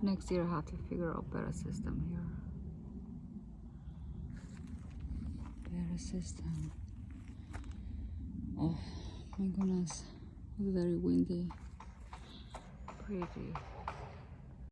Next year I have to figure out better system here. Better system. Oh my goodness, it's very windy. Pretty.